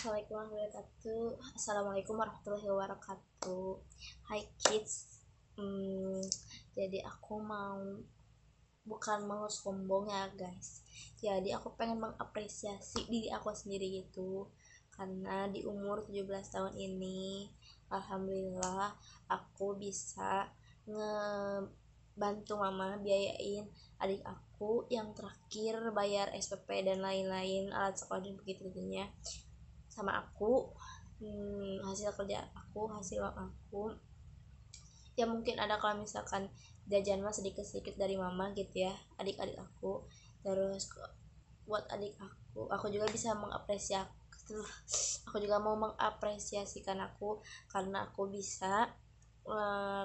Assalamualaikum warahmatullahi wabarakatuh. Hai kids. Jadi aku bukan mau sombong ya guys. Jadi aku pengen mengapresiasi diri aku sendiri gitu. Karena di umur 17 tahun ini, alhamdulillah aku bisa ngebantu mama biayain adik aku yang terakhir bayar SPP dan lain-lain alat sekolah dan begitu-begitunya sama aku. Hasil kerja aku, hasil uang aku ya, mungkin ada kalau misalkan jajan mah sedikit-sedikit dari mama gitu ya, adik-adik aku. Terus buat adik aku juga bisa aku juga mau mengapresiasikan aku karena aku bisa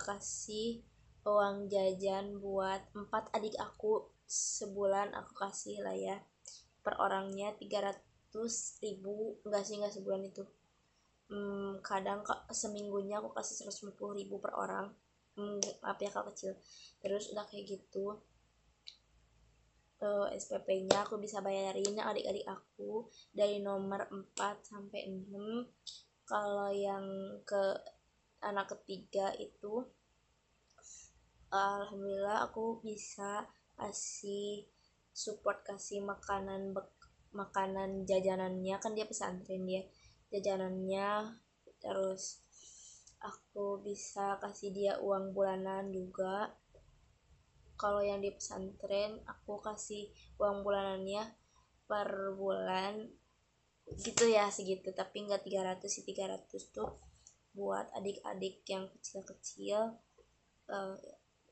kasih uang jajan buat 4 adik aku sebulan. Aku kasih lah ya, per orangnya 300.000, enggak sebulan itu. Kadang seminggunya aku kasih 150.000 per orang. Maaf ya kalau kecil. Terus udah kayak gitu, SPP-nya aku bisa bayarin adik-adik aku dari nomor 4 sampai 6. Kalau yang ke anak ketiga itu alhamdulillah aku bisa kasih support, kasih makanan jajanannya, kan dia pesantren dia jajanannya. Terus aku bisa kasih dia uang bulanan juga. Kalau yang di pesantren aku kasih uang bulanannya per bulan gitu ya, segitu, tapi enggak 300 sih. 300 tuh buat adik-adik yang kecil-kecil.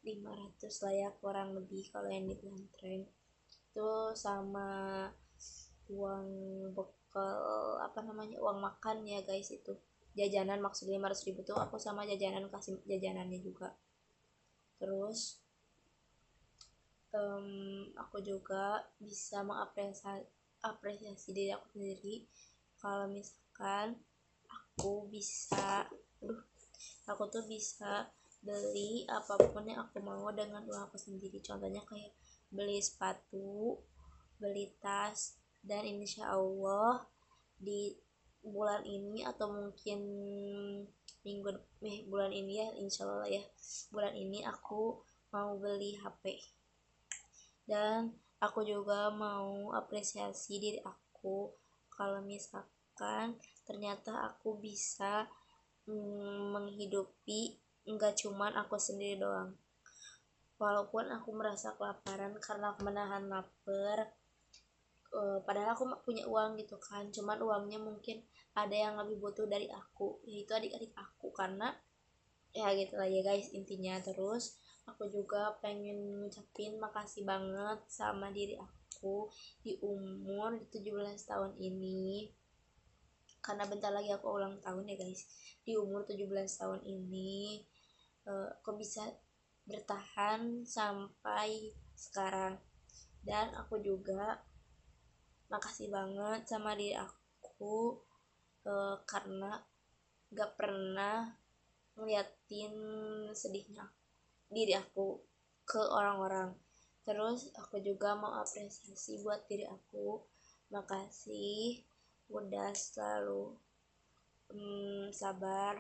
500 lah ya kurang lebih kalau yang di pesantren itu, sama uang bekal uang makan ya guys, itu jajanan maksudnya 500.000 tuh aku sama jajanan kasih jajanannya juga. Terus aku juga bisa mengapresiasi diri aku sendiri kalau misalkan aku tuh bisa beli apapun yang aku mau dengan uang aku sendiri. Contohnya kayak beli sepatu, beli tas, dan insya Allah di bulan ini atau mungkin bulan ini ya, insya Allah ya, bulan ini aku mau beli HP. Dan aku juga mau apresiasi diri aku kalau misalkan ternyata aku bisa menghidupi enggak cuman aku sendiri doang. Walaupun aku merasa kelaparan karena aku menahan lapar, padahal aku punya uang gitu kan, cuman uangnya mungkin ada yang lebih butuh dari aku, yaitu adik-adik aku. Karena ya gitu lah ya guys intinya. Terus aku juga pengen ngucapin makasih banget sama diri aku di umur 17 tahun ini, karena bentar lagi aku ulang tahun ya guys. Di umur 17 tahun ini aku bisa bertahan sampai sekarang. Dan aku juga makasih banget sama diri aku karena gak pernah ngeliatin sedihnya diri aku ke orang-orang. Terus aku juga mau apresiasi buat diri aku, makasih udah selalu sabar.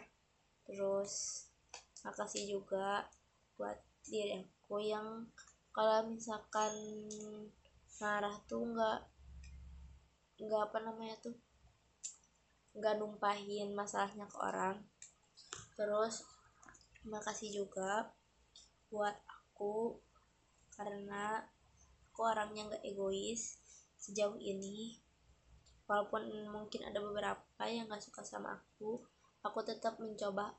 Terus makasih juga buat diri aku yang kalau misalkan marah tuh nggak numpahin masalahnya ke orang. Terus makasih juga buat aku karena aku orangnya nggak egois sejauh ini. Walaupun mungkin ada beberapa yang nggak suka sama aku tetap mencoba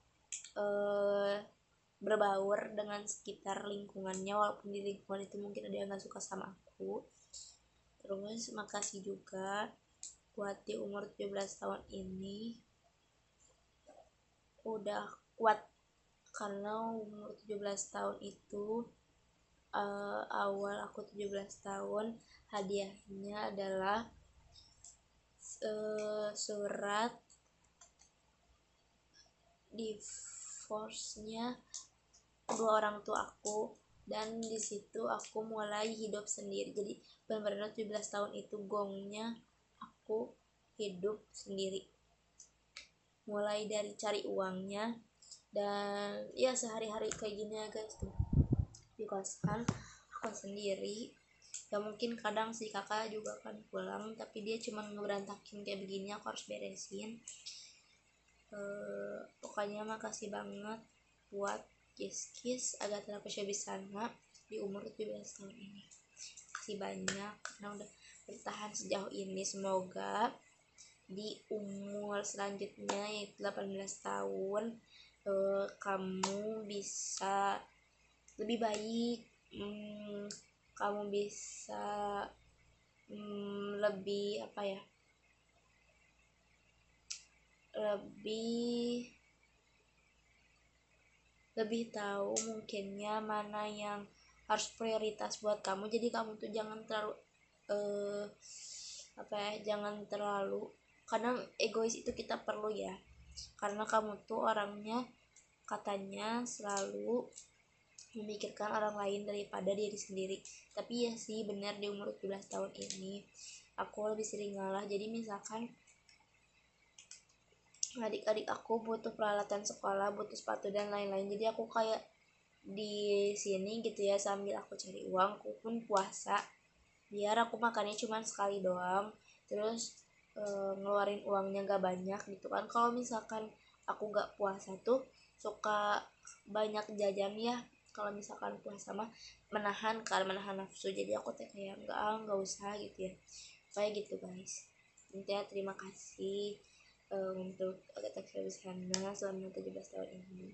berbaur dengan sekitar lingkungannya, walaupun di lingkungan itu mungkin ada yang nggak suka sama aku. Terus makasih juga buat di umur 17 tahun ini udah kuat, karena umur 17 tahun itu awal aku 17 tahun hadiahnya adalah surat divorce-nya kedua orang tua aku, dan di situ aku mulai hidup sendiri. Jadi benar-benar 17 tahun itu gongnya aku hidup sendiri. mulai dari cari uangnya, dan ya sehari-hari kayak gini ya guys tuh di kosan aku sendiri. Ya mungkin kadang si kakak juga kan pulang, tapi dia cuma ngeberantakin kayak begini, aku harus beresin. Pokoknya makasih banget buat Kiss Agatha Persebisana di umur 17 tahun ini. Makasih banyak karena udah bertahan sejauh ini. Semoga di umur selanjutnya yaitu 18 tahun kamu bisa lebih baik, kamu bisa lebih apa ya, lebih tahu mungkinnya mana yang harus prioritas buat kamu. Jadi kamu tuh jangan terlalu jangan terlalu, kadang egois itu kita perlu ya, karena kamu tuh orangnya katanya selalu memikirkan orang lain daripada diri sendiri. Tapi ya sih benar, di umur 17 tahun ini aku lebih sering ngalah. Jadi misalkan adik-adik aku butuh peralatan sekolah, butuh sepatu dan lain-lain, jadi aku kayak di sini gitu ya sambil aku cari uang. Aku pun puasa biar aku makannya cuma sekali doang, terus ngeluarin uangnya gak banyak gitu kan. Kalau misalkan aku gak puasa tuh suka banyak jajan ya, kalau misalkan puasa mah menahan nafsu, jadi aku teh kayak nggak usah gitu ya, kayak gitu guys. Intinya terima kasih untuk Agatha Christie selama 17 tahun ini.